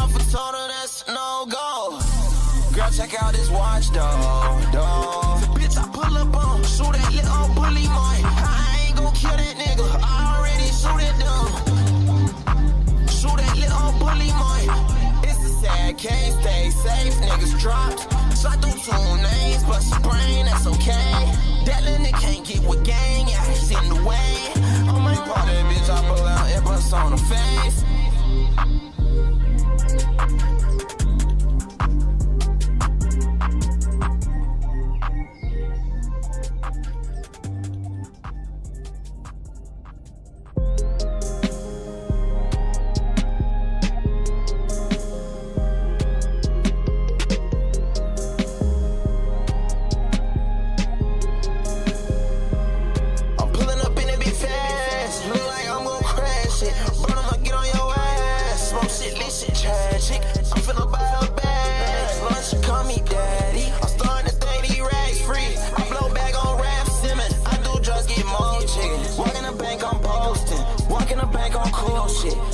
off a total, that's no go. Girl, check out this watch, dog. Bitch, I pull up on, shoot that little bully boy. I ain't gon' kill that nigga, I already shooted them. Shoot that little bully boy. It's a sad case, stay safe, niggas dropped. Shot through 2 names, bust your brain, that's okay. That little nigga can't get with gang, yeah, he's in the way. On my party, bitch, I pull out and bust on the face.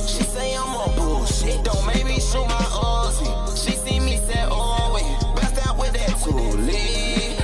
She say I'm on bullshit, don't make me shoot my Uzi. She see me set always, best out with that toolie.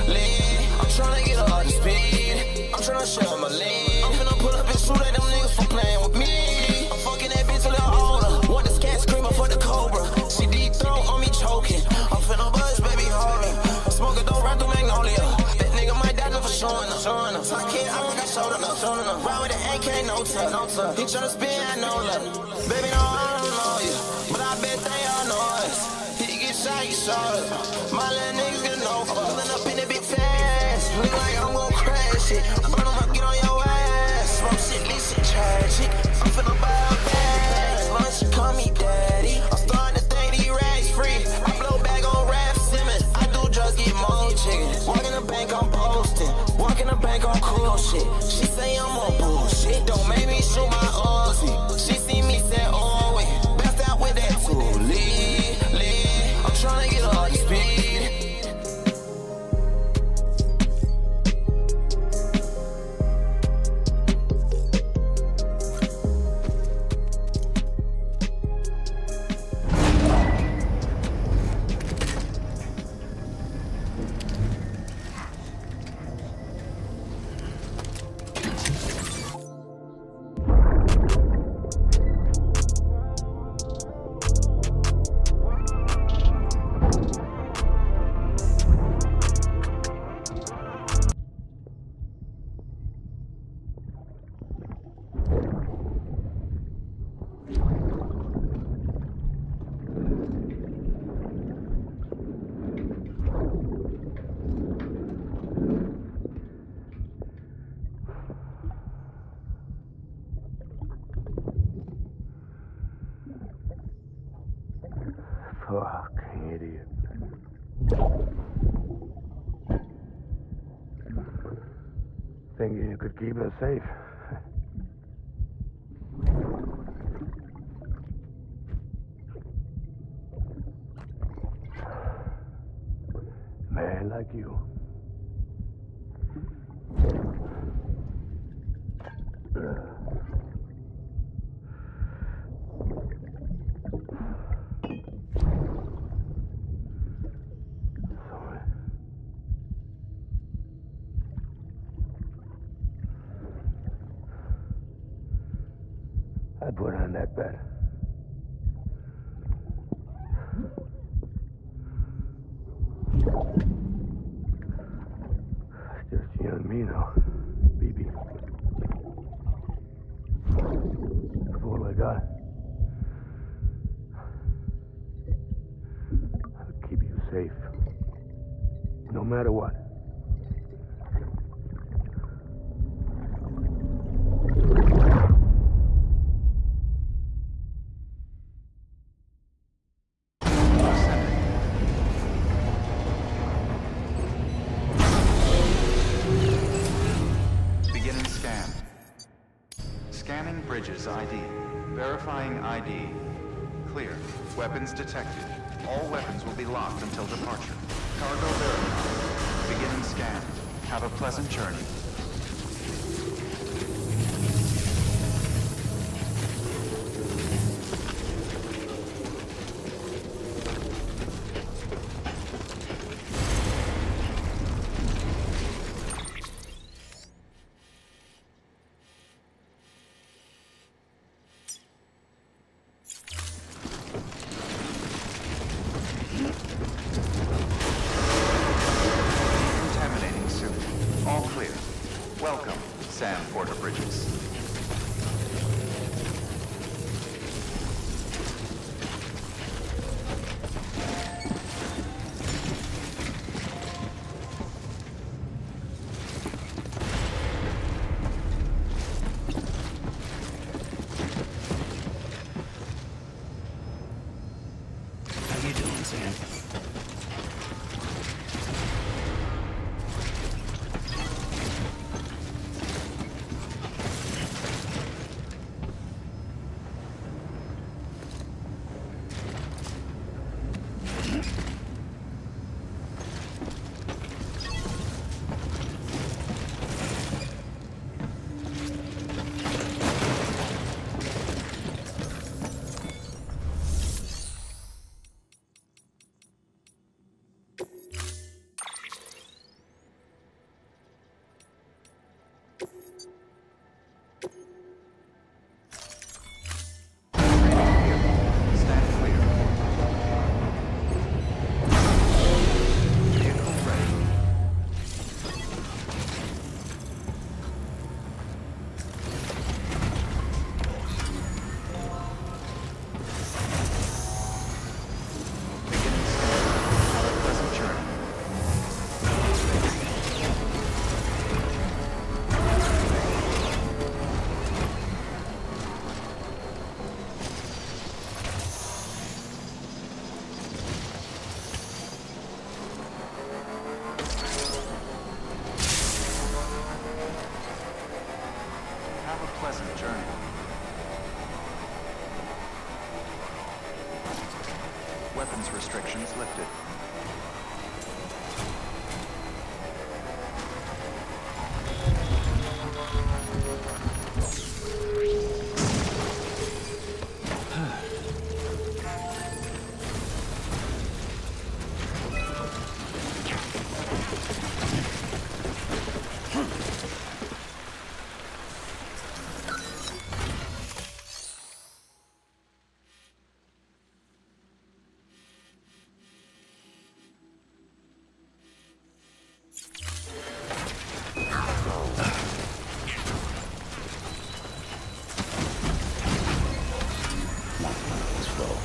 I'm tryna get her the speed, I'm tryna show her my lead. I'm finna pull up and shoot at them niggas for playing with me. I'm fucking that bitch a little older, want this cat screaming for the cobra. She deep throat on me choking, I'm finna buzz, baby, hold up. Smoke a dope right through Magnolia, that nigga might die just for showing up. I can't, I think I showed enough. Ride with the AK, no tuck. He tryna spin, I know love. Baby, no, I don't know you, but I bet they all know us. He get shot, you shot it. My little niggas get no fuck. Pulling up in the big fast, look like I'm gon' crash it. Burn 'em up, get on your ass. Smoke shit, this shit tragic. I'm finna buy a bag. Lunch, she call me daddy. I'm starting to think these rags free. I blow back on Raph Simmons. I do drugs, get more chicken. Walk in the bank, I'm posting. Walk in the bank on cool shit. She say I'm on bullshit. Don't make me shoot my Uzi. She see me set always, best out with that toolie. I'm tryna get her the speed. Fucking idiot. Thinking you could keep us safe. Man like you. I put on that bet. Just you and me now, BB. That's all I got. I'll keep you safe, no matter what. Scanning bridges ID. Verifying ID. Clear. Weapons detected. All weapons will be locked until departure. Cargo verified. Beginning scan. Have a pleasant journey. bridges. How you doing, Sam? Stand clear. Vehicle ready. Beginning scan. Have a pleasant journey. Have a pleasant journey. Weapons restrictions lifted. Let's roll.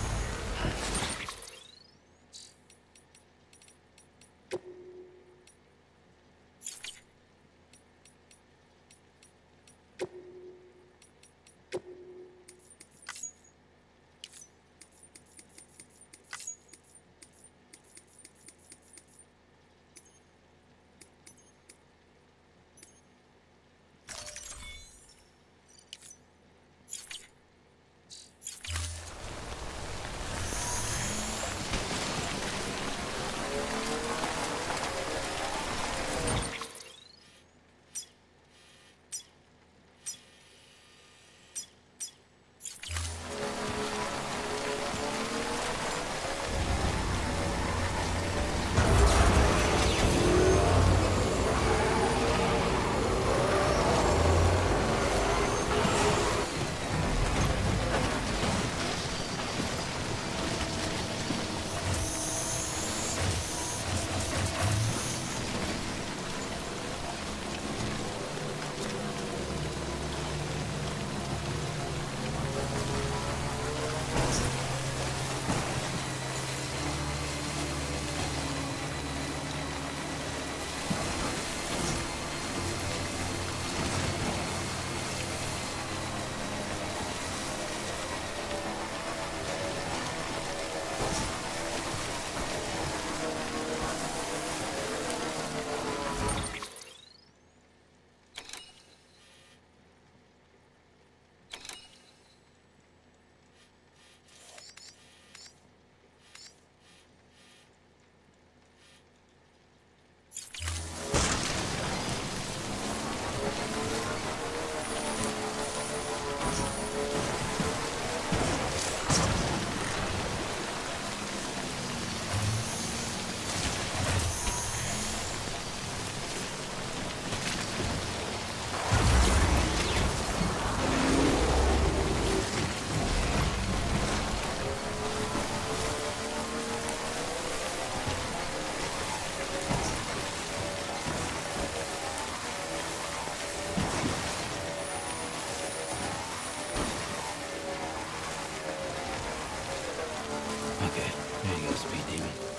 Okay, there you go, Speed Demon.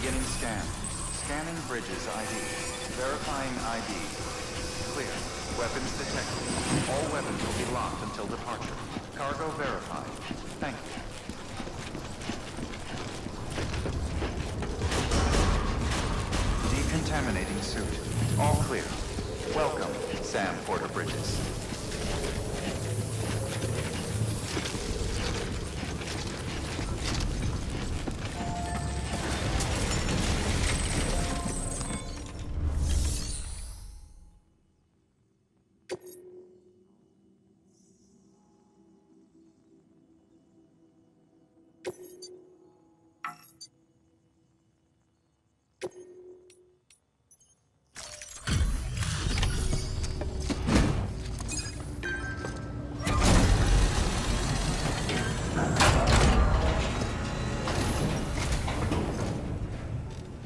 Beginning scan. Scanning bridges ID. Verifying ID. Clear. Weapons detected. All weapons will be locked until departure. Cargo verified. Thank you. Decontaminating suit. All clear. Welcome, Sam Porter Bridges.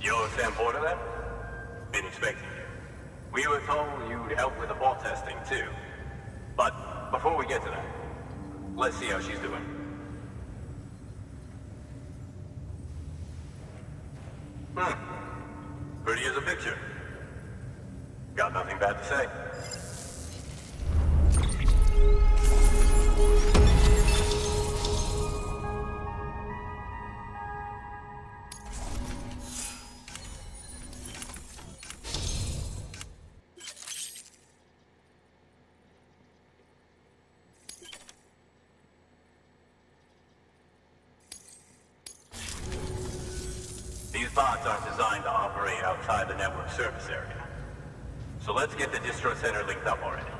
You're Sam Porter then? Been expecting you. We were told you'd help with the bot testing too. But before we get to that, let's see how she's doing. Pretty as a picture. Got nothing bad to say. These bots aren't designed to operate outside the network service area. So let's get the distro center linked up already.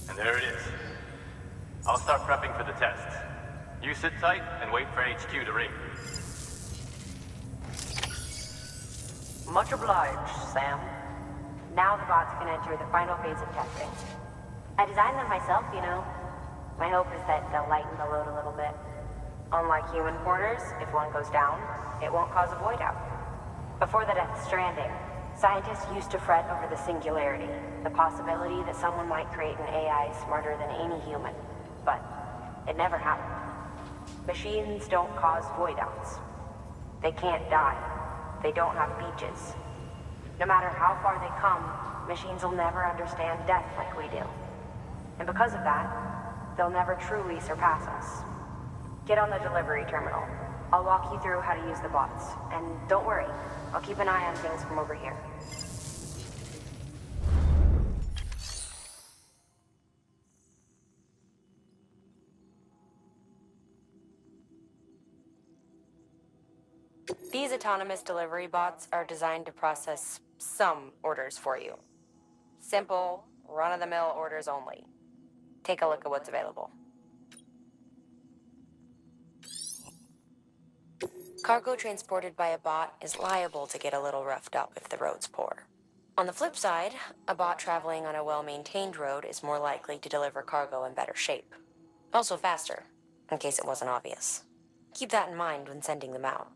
And there it is. I'll start prepping for the test. You sit tight and wait for HQ to ring. Much obliged, Sam. Now the bots can enter the final phase of testing. I designed them myself, you know. My hope is that they'll lighten the load a little bit. Unlike human porters, if one goes down, it won't cause a void out. Before the death of Stranding, scientists used to fret over the singularity, the possibility that someone might create an AI smarter than any human. But it never happened. Machines don't cause void outs. They can't die. They don't have beaches. No matter how far they come, machines will never understand death like we do. And because of that, they'll never truly surpass us. Get on the delivery terminal. I'll walk you through how to use the bots. And don't worry, I'll keep an eye on things from over here. These autonomous delivery bots are designed to process some orders for you. Simple, run-of-the-mill orders only. Take a look at what's available. Cargo transported by a bot is liable to get a little roughed up if the road's poor. On the flip side, a bot traveling on a well-maintained road is more likely to deliver cargo in better shape. Also faster, in case it wasn't obvious. Keep that in mind when sending them out.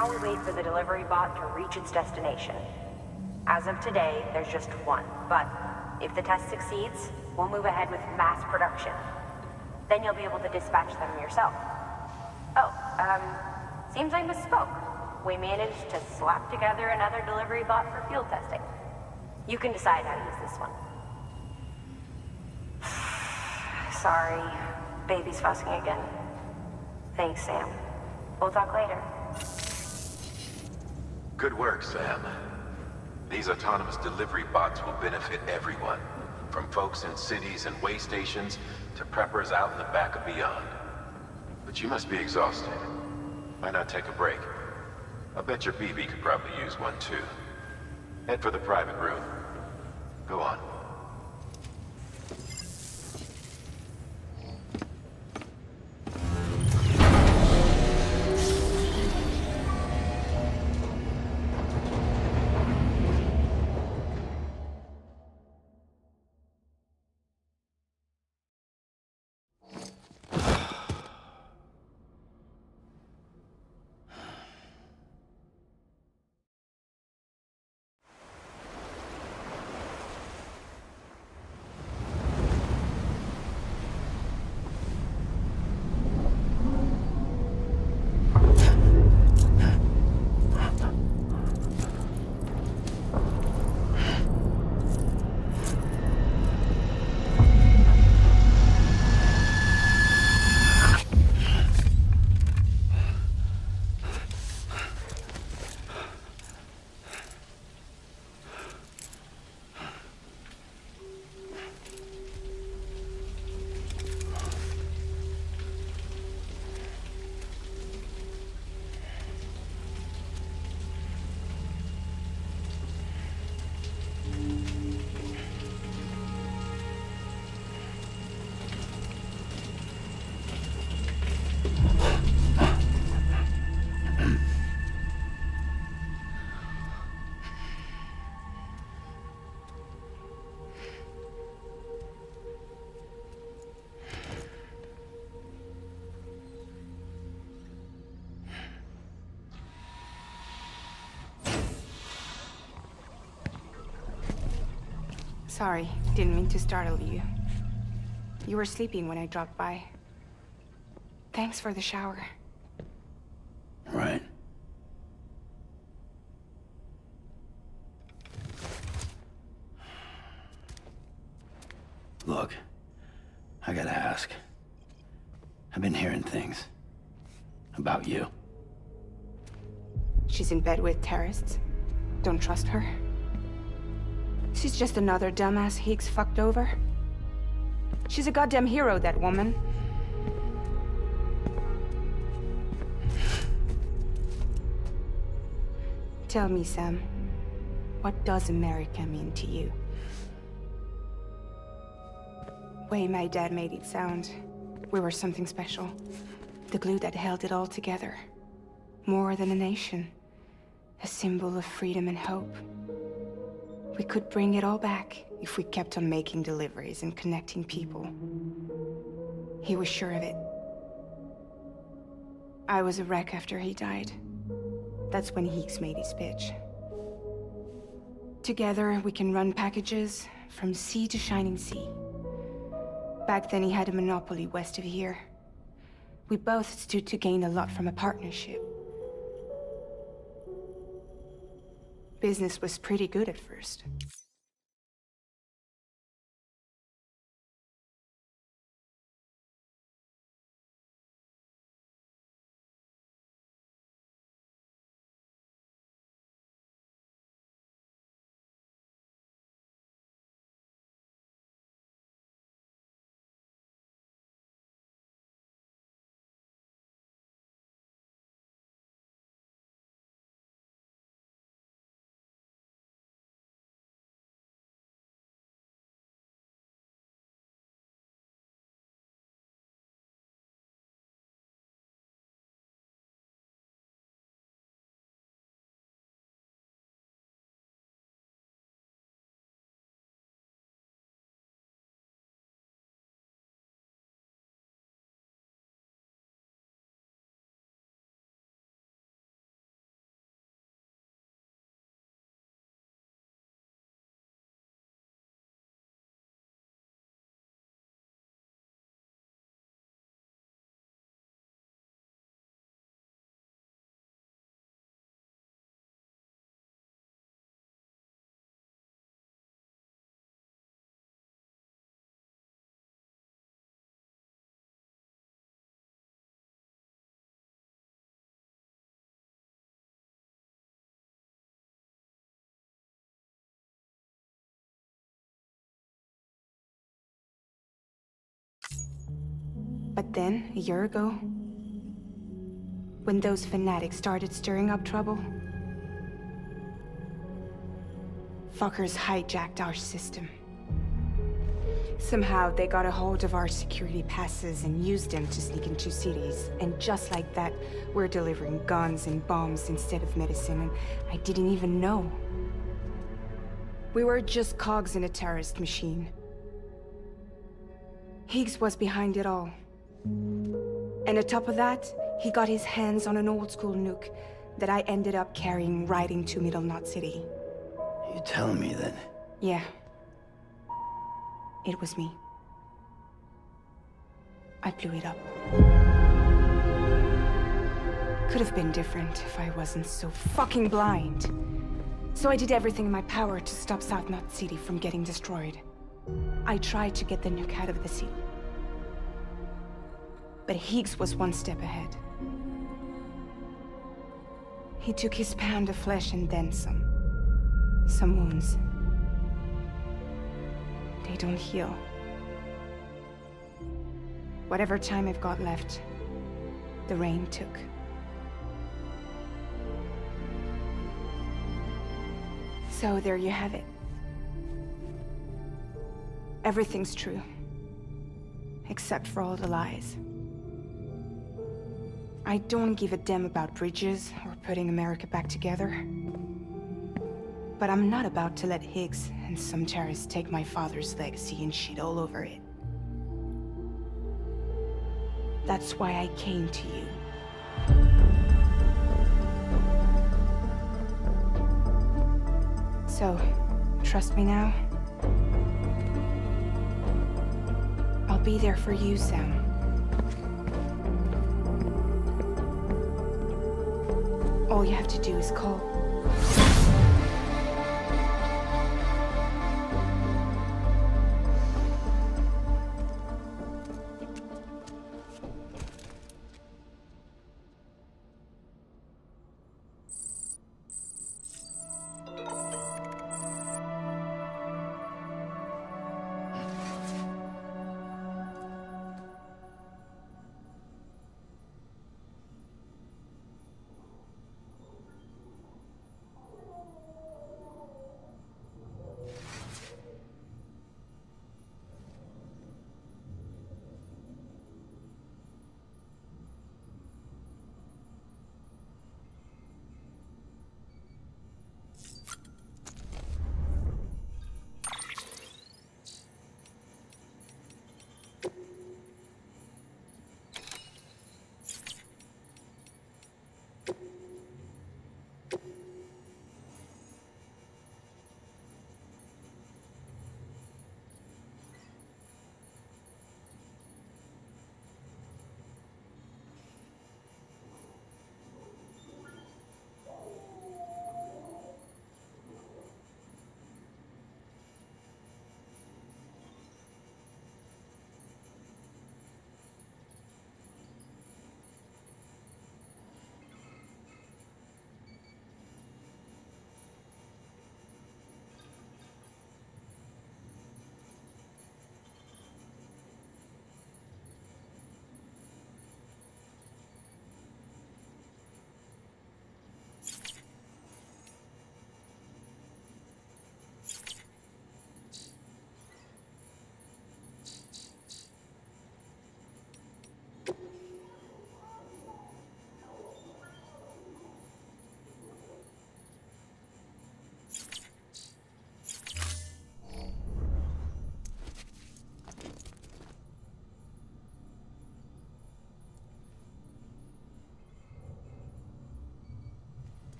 Now we wait for the delivery bot to reach its destination. As of today, there's just one, but if the test succeeds, we'll move ahead with mass production. Then you'll be able to dispatch them yourself. Oh, seems I misspoke. We managed to slap together another delivery bot for field testing. You can decide how to use this one. Sorry, baby's fussing again. Thanks, Sam. We'll talk later. Good work, Sam. These autonomous delivery bots will benefit everyone, from folks in cities and way stations to preppers out in the back and beyond. But you must be exhausted. Why not take a break? I'll bet your BB could probably use one too. Head for the private room. Go on. Sorry, didn't mean to startle you. You were sleeping when I dropped by. Thanks for the shower. Right. Look, I gotta ask. I've been hearing things about you. She's in bed with terrorists. Don't trust her. She's just another dumbass Higgs fucked over. She's a goddamn hero, that woman. Tell me, Sam, what does America mean to you? Way my dad made it sound, we were something special. The glue that held it all together. More than a nation. A symbol of freedom and hope. We could bring it all back if we kept on making deliveries and connecting people. He was sure of it. I was a wreck after he died. That's when Higgs made his pitch. Together, we can run packages from sea to shining sea. Back then, he had a monopoly west of here. We both stood to gain a lot from a partnership. Business was pretty good at first. But then, a year ago, when those fanatics started stirring up trouble, fuckers hijacked our system. Somehow, they got a hold of our security passes and used them to sneak into cities. And just like that, we're delivering guns and bombs instead of medicine, and I didn't even know. We were just cogs in a terrorist machine. Higgs was behind it all. And on top of that, he got his hands on an old-school nuke that I ended up carrying right into Middle Knot City. You telling me that? Yeah. It was me. I blew it up. Could have been different if I wasn't so fucking blind. So I did everything in my power to stop South Knot City from getting destroyed. I tried to get the nuke out of the city. But Higgs was one step ahead. He took his pound of flesh and then some. Some wounds. They don't heal. Whatever time I've got left, the rain took. So there you have it. Everything's true. Except for all the lies. I don't give a damn about bridges or putting America back together. But I'm not about to let Higgs and some terrorists take my father's legacy and shit all over it. That's why I came to you. So, trust me now? I'll be there for you, Sam. All you have to do is call.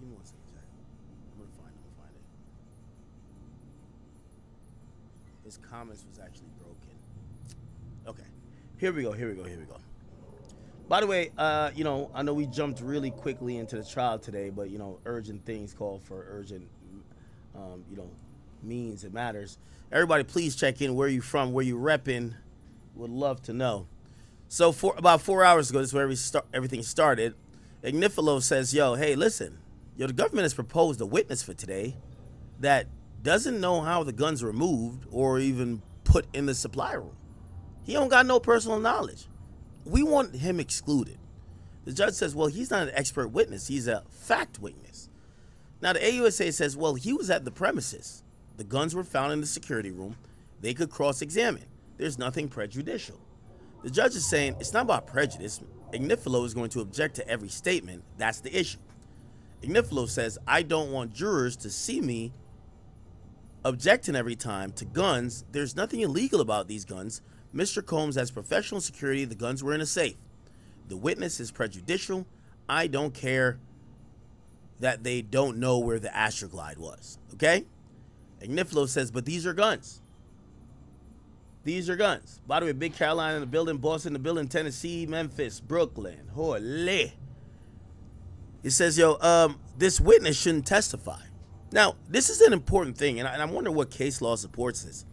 Give me 1 second, Jack. I'm gonna find it. His comments was actually broken. Okay. Here we go. By the way, you know, I know we jumped really quickly into the trial today, but you know, urgent things call for urgent, you know, means it matters. Everybody, please check in. Where you from? Where you repping? Would love to know. So for about 4 hours ago, this is where everything started. Ignifilo says, yo, hey, listen, the government has proposed a witness for today that doesn't know how the guns were moved or even put in the supply room. He don't got no personal knowledge. We want him excluded. The judge says, well, he's not an expert witness. He's a fact witness. Now, the AUSA says, well, he was at the premises. The guns were found in the security room. They could cross-examine. There's nothing prejudicial. The judge is saying it's not about prejudice. Ignifilo is going to object to every statement. That's the issue. Ignifilo says, I don't want jurors to see me objecting every time to guns. There's nothing illegal about these guns. Mr. Combs has professional security. The guns were in a safe. The witness is prejudicial. I don't care that they don't know where the Astroglide was. Okay? Ignifilo says, but these are guns. These are guns. By the way, Big Carolina in the building, Boston in the building, Tennessee, Memphis, Brooklyn. Holy. It says, yo, this witness shouldn't testify. Now, this is an important thing, and I wonder what case law supports this.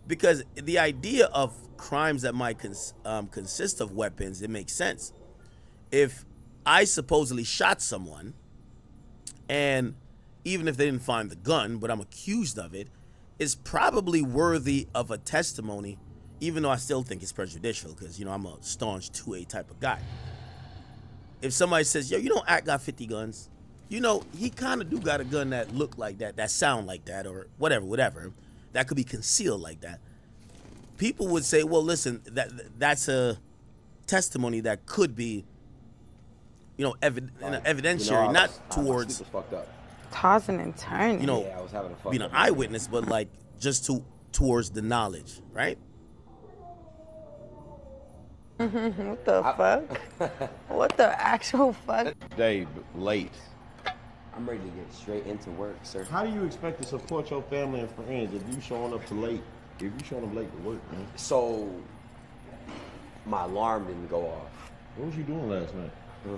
Because the idea of crimes that might consist of weapons, it makes sense. If I supposedly shot someone, and even if they didn't find the gun, but I'm accused of it, it's probably worthy of a testimony, even though I still think it's prejudicial because, I'm a staunch 2A type of guy. If somebody says, yo, Act got 50 guns, he kind of do got a gun that look like that sound like that, or whatever, that could be concealed like that. People would say, well, listen, that's a testimony that could be, evidentiary, not towards tossing and turning. I was having a being an eyewitness, but like just towards the knowledge, right? What the fuck? What the actual fuck? Day late. I'm ready to get straight into work, sir. How do you expect to support your family and friends if you showing up late? If you showing up late to work, man? So, my alarm didn't go off. What was you doing last night? What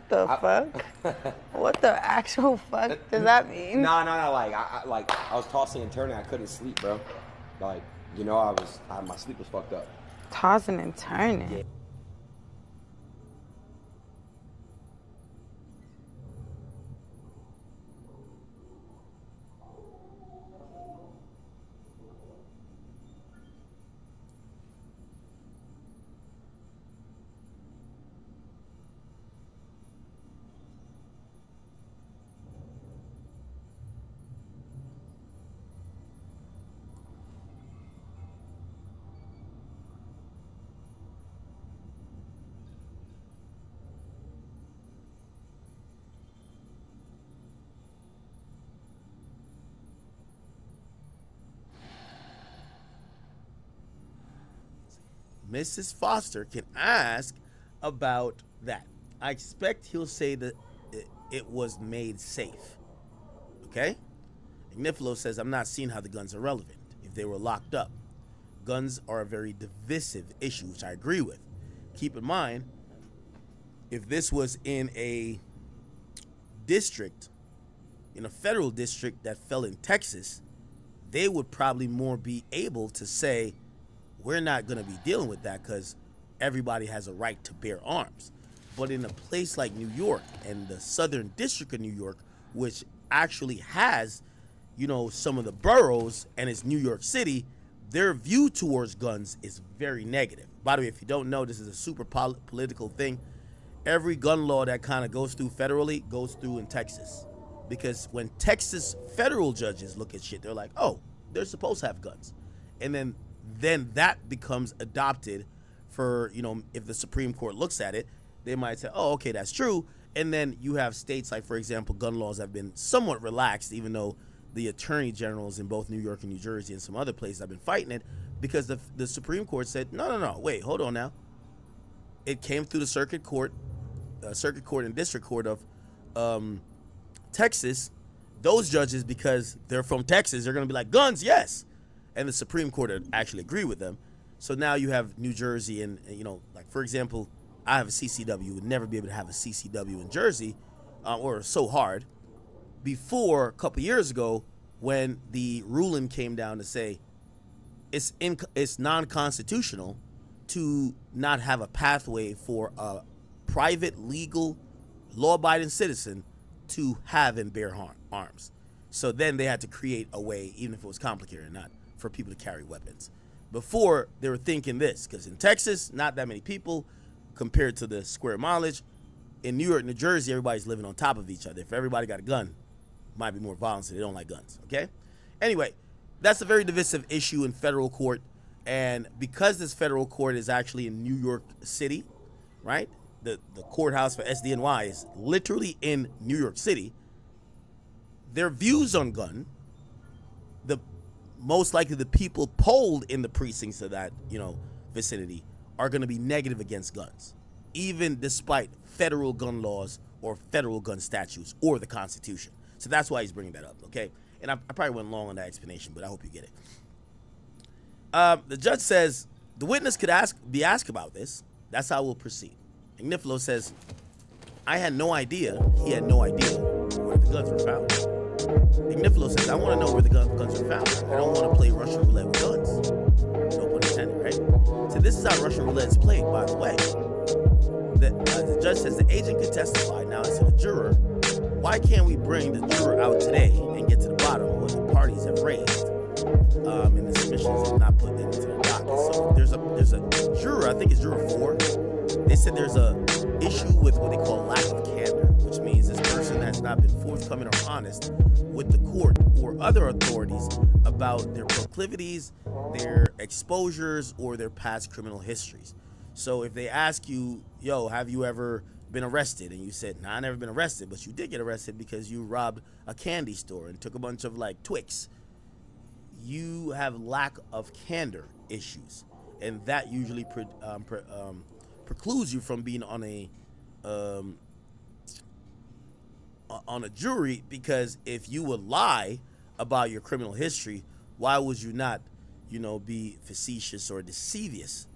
the fuck? What the actual fuck does that mean? No. Like I was tossing and turning. I couldn't sleep, bro. Like, my sleep was fucked up. Tossing and turning. Yeah. Mrs. Foster can ask about that. I expect he'll say that it was made safe. Okay? Ignifilo says, I'm not seeing how the guns are relevant if they were locked up. Guns are a very divisive issue, which I agree with. Keep in mind, if this was in a district, in a federal district that fell in Texas, they would probably more be able to say, we're not going to be dealing with that because everybody has a right to bear arms. But in a place like New York and the Southern District of New York, which actually has, some of the boroughs and it's New York City, their view towards guns is very negative. By the way, if you don't know, this is a super political thing. Every gun law that kind of goes through federally goes through in Texas. Because when Texas federal judges look at shit, they're like, oh, they're supposed to have guns. And then that becomes adopted for, if the Supreme Court looks at it, they might say, oh, okay, that's true. And then you have states like, for example, gun laws have been somewhat relaxed, even though the attorney generals in both New York and New Jersey and some other places have been fighting it because the Supreme Court said, no, wait, hold on now. It came through the circuit court and district court of Texas. Those judges, because they're from Texas, they're going to be like, guns, yes. And the Supreme Court actually agreed with them. So now you have New Jersey and like, for example, I have a CCW, would never be able to have a CCW in Jersey, or so hard. Before, a couple years ago, when the ruling came down to say it's non-constitutional to not have a pathway for a private, legal, law-abiding citizen to have and bear arms. So then they had to create a way, even if it was complicated or not, for people to carry weapons. Before, they were thinking this, because in Texas, not that many people compared to the square mileage. In New York, New Jersey, everybody's living on top of each other. If everybody got a gun, it might be more violence, so they don't like guns, okay? Anyway, that's a very divisive issue in federal court. And because this federal court is actually in New York City, right? The courthouse for SDNY is literally in New York City. Their views on gun, most likely the people polled in the precincts of that, vicinity are going to be negative against guns, even despite federal gun laws or federal gun statutes or the Constitution. So that's why he's bringing that up, okay? And I probably went long on that explanation, but I hope you get it. The judge says the witness could be asked about this. That's how we'll proceed. Ignifilo says, I had no idea. He had no idea where the guns were found. Ignifilo says, I want to know where the guns were found. I don't want to play Russian roulette with guns. No pun intended, right? So this is how Russian roulette is played, by the way. The judge says the agent could testify. Now it's to the juror. Why can't we bring the juror out today and get to the bottom of what the parties have raised and the submissions have not put into the docket? So there's a juror, I think it's juror 4. They said there's a issue with what they call lack of candor, which means this person has not been forthcoming or honest with the court or other authorities about their proclivities, their exposures, or their past criminal histories. So if they ask you, yo, have you ever been arrested? And you said, nah, I never been arrested, but you did get arrested because you robbed a candy store and took a bunch of Twix. You have lack of candor issues, and that usually precludes you from being on a jury, because if you would lie about your criminal history, why would you not, be facetious or deceivious,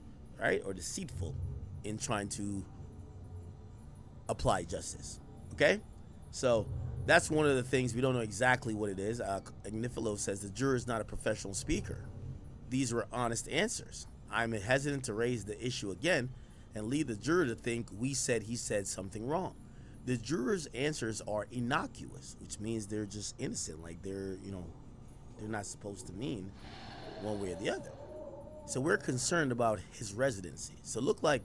right, or deceitful in trying to apply justice? Okay, so that's one of the things. We don't know exactly what it is. Ignifilo says the juror is not a professional speaker. These were honest answers. I'm hesitant to raise the issue again and lead the juror to think he said something wrong. The juror's answers are innocuous, which means they're just innocent, like they're not supposed to mean one way or the other. So we're concerned about his residency. So look like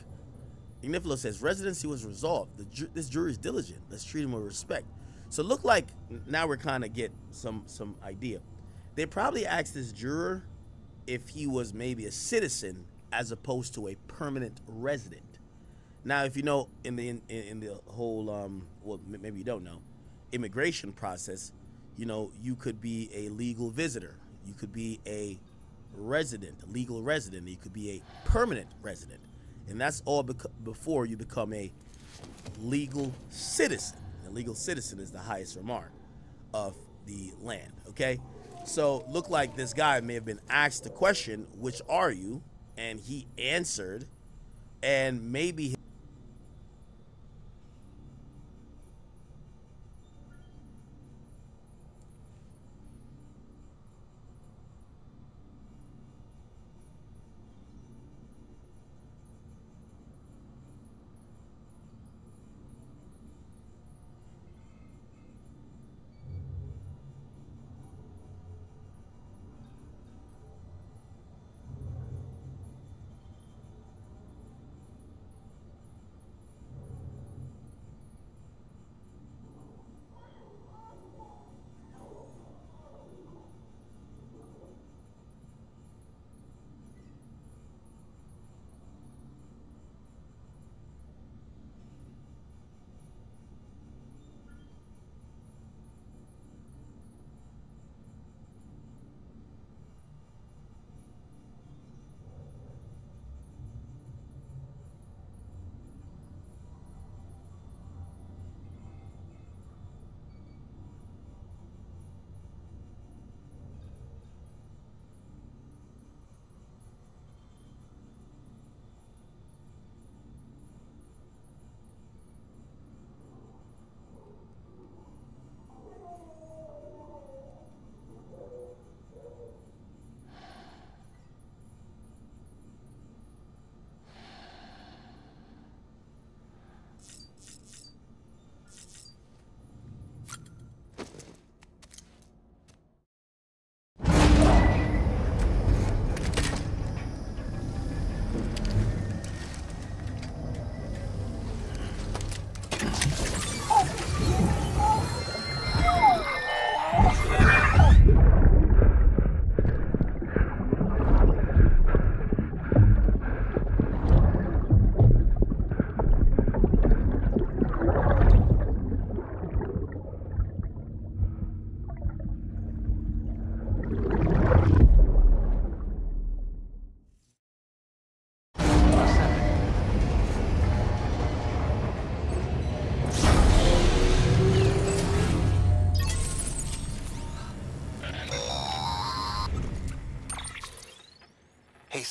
Ignifilo says residency was resolved. This juror is diligent. Let's treat him with respect. So look like now we're kind of get some idea. They probably asked this juror if he was maybe a citizen as opposed to a permanent resident. Now, if you know in the whole well, maybe you don't know, immigration process, you could be a legal visitor, you could be a resident, a legal resident, you could be a permanent resident, and that's all before you become a legal citizen. A legal citizen is the highest remark of the land. Okay, so look like this guy may have been asked the question, "Which are you?" and he answered, and maybe.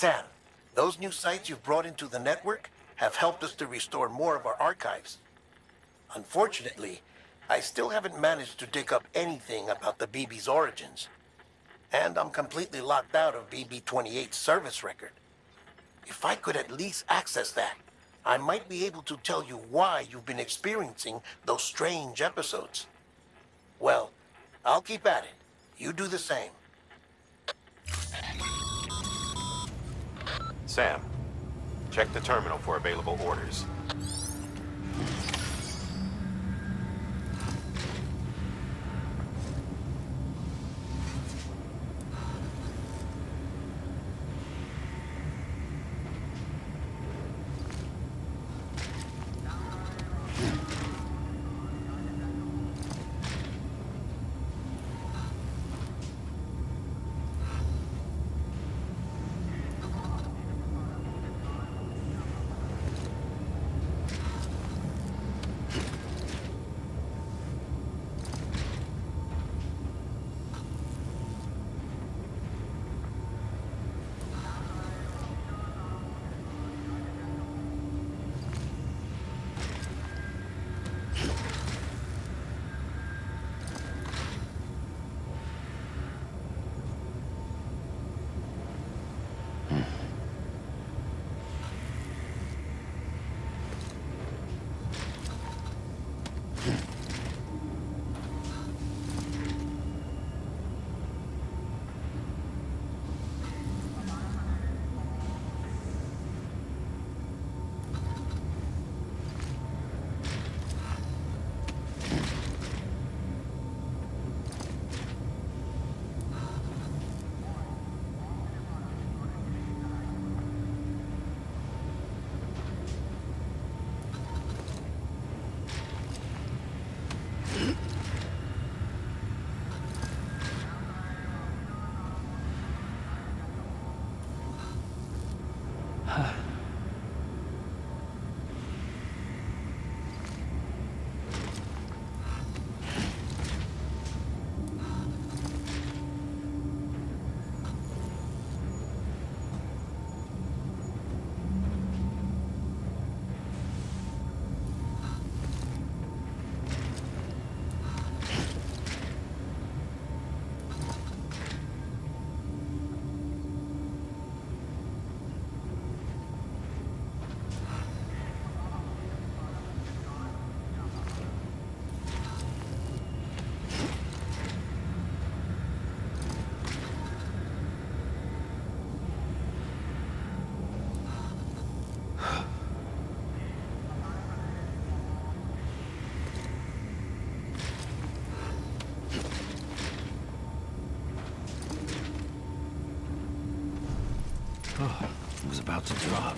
Sam, those new sites you've brought into the network have helped us to restore more of our archives. Unfortunately, I still haven't managed to dig up anything about the BB's origins. And I'm completely locked out of BB-28's service record. If I could at least access that, I might be able to tell you why you've been experiencing those strange episodes. Well, I'll keep at it. You do the same. Sam, check the terminal for available orders. It was about to drop.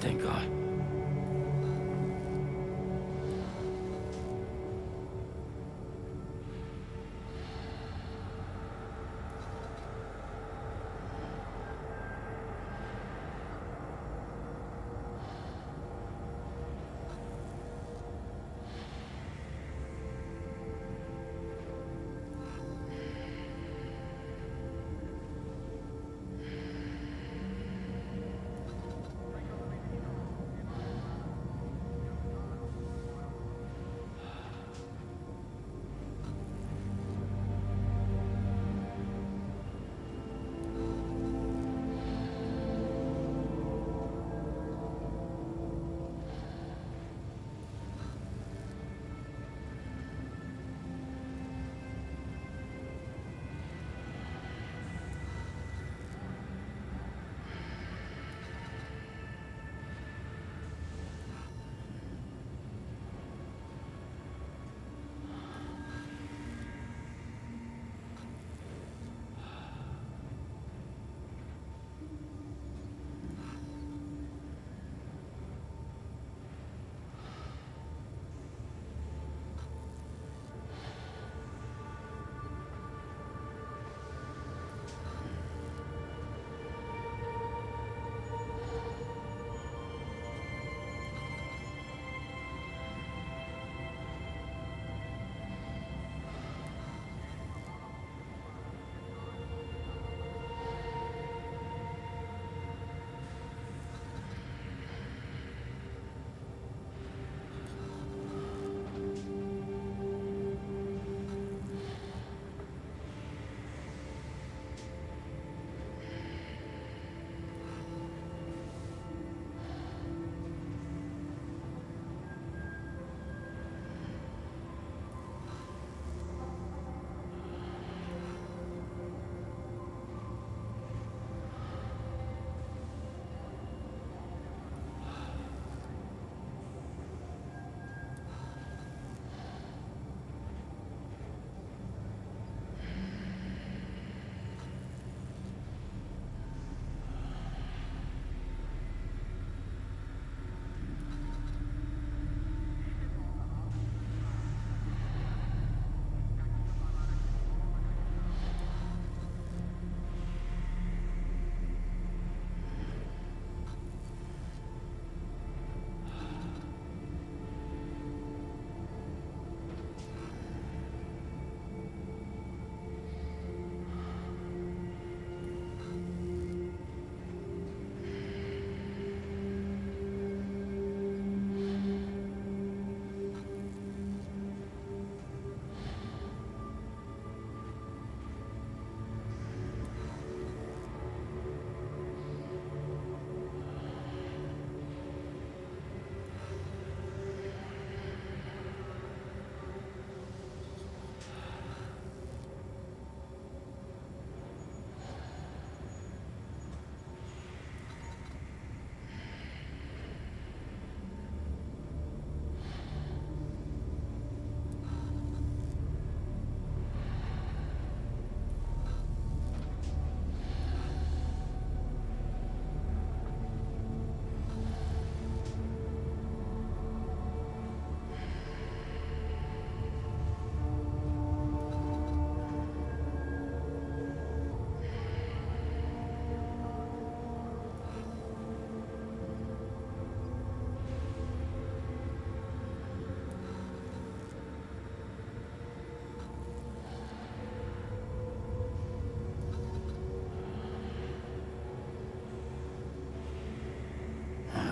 thank God.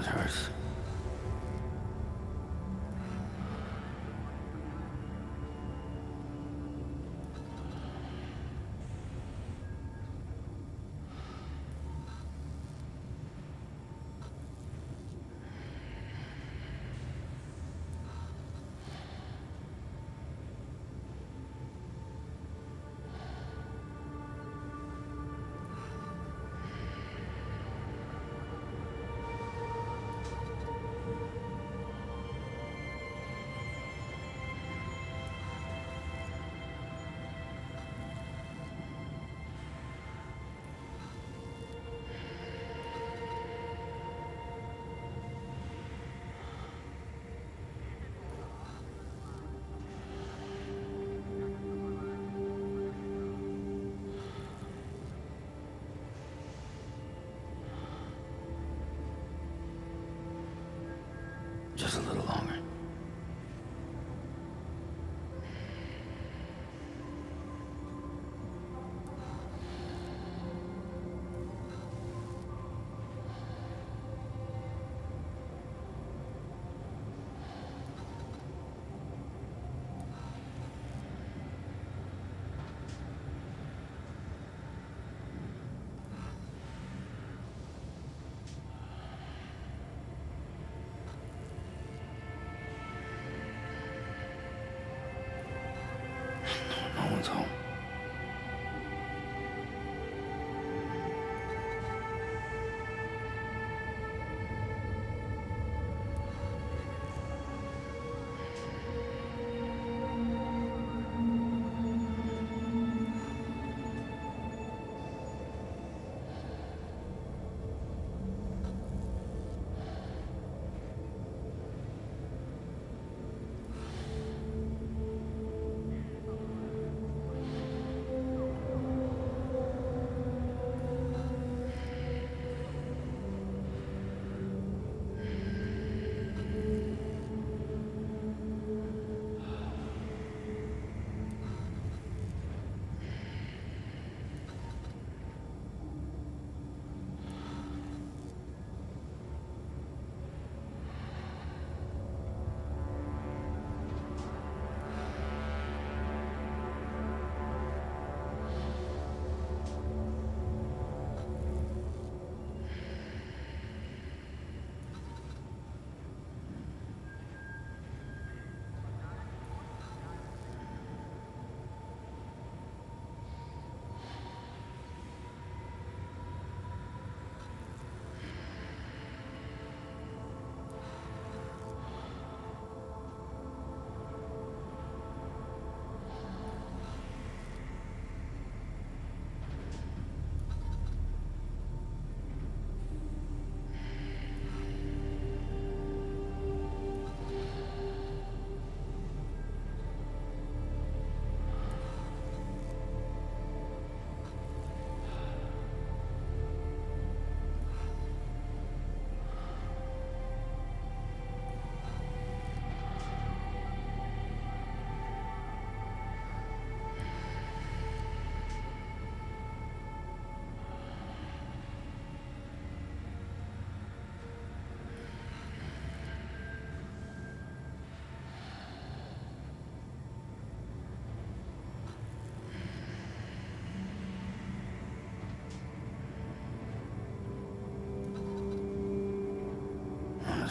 It hurts.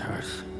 hurts.